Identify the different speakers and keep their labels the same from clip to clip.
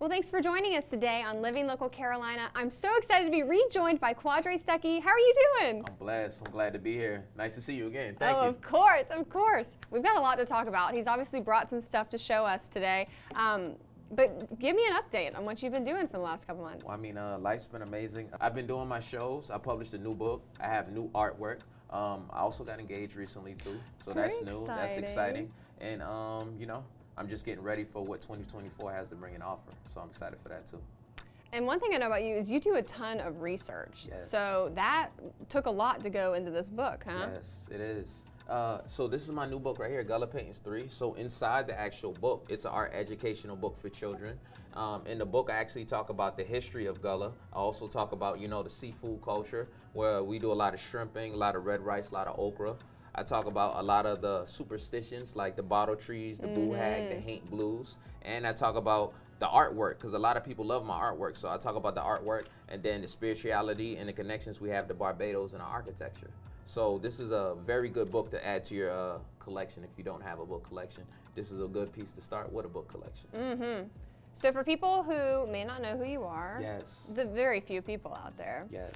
Speaker 1: Well, thanks for joining us today on Living Local Carolina. I'm so excited to be rejoined by Quadre Stuckey. How are you doing?
Speaker 2: I'm blessed. I'm glad to be here. Nice to see you again. Thank you.
Speaker 1: Of course, of course. We've got a lot to talk about. He's obviously brought some stuff to show us today. But give me an update on what you've been doing for the last couple months.
Speaker 2: Well, I mean, life's been amazing. I've been doing my shows. I published a new book. I have new artwork. I also got engaged recently too, so that's new. That's exciting. And you know, I'm just getting ready for what 2024 has to bring and offer. So I'm excited for that too.
Speaker 1: And one thing I know about you is you do a ton of research.
Speaker 2: Yes.
Speaker 1: So that took a lot to go into this book, huh?
Speaker 2: Yes, it is. So this is my new book right here, Gullah Paintings 3. So inside the actual book, it's an art educational book for children. In the book, I actually talk about the history of Gullah. I also talk about, you know, the seafood culture, where we do a lot of shrimping, a lot of red rice, a lot of okra. I talk about a lot of the superstitions, like the bottle trees, the buhag, the haint blues. And I talk about the artwork, because a lot of people love my artwork. So I talk about the artwork and then the spirituality and the connections we have to Barbados and our architecture. So this is a very good book to add to your collection if you don't have a book collection. This is a good piece to start with a book collection.
Speaker 1: Mm-hmm. So for people who may not know who you are,
Speaker 2: yes,
Speaker 1: the very few people out there,
Speaker 2: yes,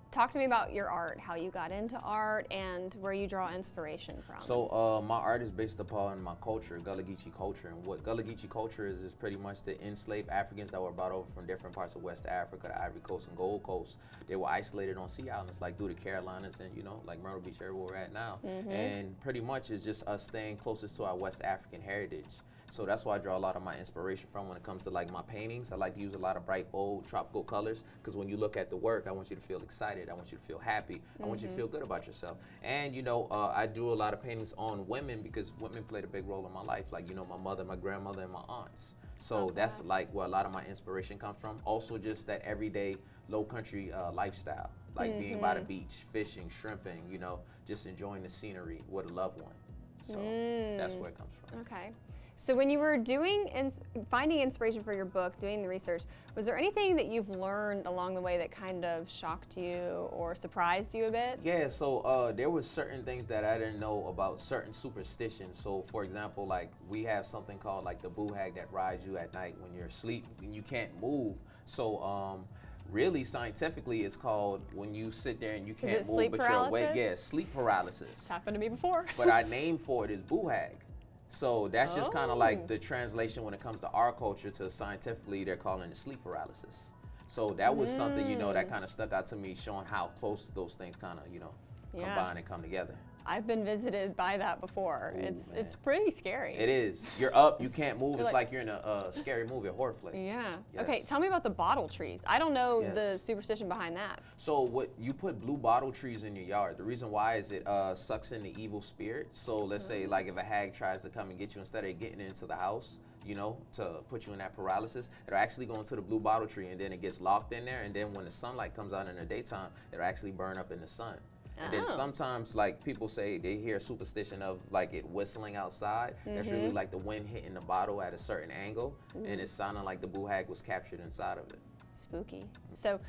Speaker 1: talk to me about your art, how you got into art, and where you draw inspiration from.
Speaker 2: So my art is based upon my culture, Gullah Geechee culture. And what Gullah Geechee culture is pretty much the enslaved Africans that were brought over from different parts of West Africa, the Ivory Coast and Gold Coast. They were isolated on sea islands like through the Carolinas and, you know, like Myrtle Beach, area where we're at now. And pretty much it's just us staying closest to our West African heritage. So that's why I draw a lot of my inspiration from when it comes to like my paintings. I like to use a lot of bright, bold, tropical colors, because when you look at the work, I want you to feel excited. I want you to feel happy. I want you to feel good about yourself. And you know, I do a lot of paintings on women because women played a big role in my life. Like, you know, my mother, my grandmother, and my aunts. So that's like where a lot of my inspiration comes from. Also just that everyday low country lifestyle, like being by the beach, fishing, shrimping, you know, just enjoying the scenery with a loved one. So that's where it comes from.
Speaker 1: Okay. So when you were finding inspiration for your book, doing the research, was there anything that you've learned along the way that kind of shocked you or surprised you a bit?
Speaker 2: Yeah, so there was certain things that I didn't know about certain superstitions. So for example, like we have something called like the buhag that rides you at night when you're asleep and you can't move. So really scientifically it's called when you sit there and you can't move but you're awake. Yeah, sleep paralysis.
Speaker 1: It's happened to me before.
Speaker 2: But our name for it is buhag. So that's just kind of like the translation when it comes to our culture to scientifically they're calling it sleep paralysis. So that was something, you know, that kind of stuck out to me, showing how close those things kind of, you know, combine and come together.
Speaker 1: I've been visited by that before.
Speaker 2: Ooh,
Speaker 1: it's pretty scary.
Speaker 2: It is. You're up, you can't move. It's like you're in a scary movie, a horror flick.
Speaker 1: Yeah.
Speaker 2: Yes.
Speaker 1: Okay, tell me about the bottle trees. I don't know the superstition behind that.
Speaker 2: So what you put blue bottle trees in your yard. The reason why is it sucks in the evil spirit. So let's say like if a hag tries to come and get you, instead of getting into the house, you know, to put you in that paralysis, it'll actually go into the blue bottle tree and then it gets locked in there, and then when the sunlight comes out in the daytime, it'll actually burn up in the sun. And then sometimes, like, people say they hear superstition of, like, it whistling outside. That's really like the wind hitting the bottle at a certain angle, and it's sounding like the buhag was captured inside of it.
Speaker 1: Spooky. So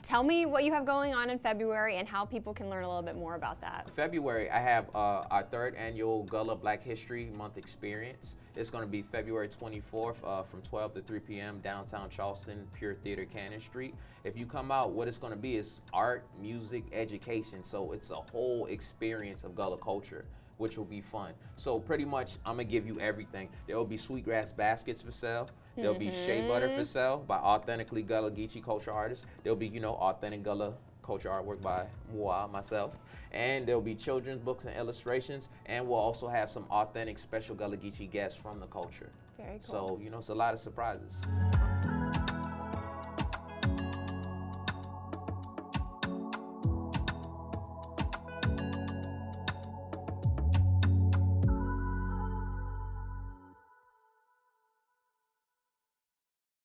Speaker 1: tell me what you have going on in February and how people can learn a little bit more about that.
Speaker 2: February, I have our third annual Gullah Black History Month experience. It's going to be February 24th from 12 to 3 p.m. downtown Charleston, Pure Theater, Cannon Street. If you come out, what it's going to be is art, music, education. So it's a whole experience of Gullah culture, which will be fun. So pretty much, I'm gonna give you everything. There will be sweetgrass baskets for sale. There'll be shea butter for sale by authentically Gullah Geechee culture artists. There'll be, you know, authentic Gullah culture artwork by myself. And there'll be children's books and illustrations. And we'll also have some authentic special Gullah Geechee guests from the culture.
Speaker 1: Very cool.
Speaker 2: So, you know, it's a lot of surprises.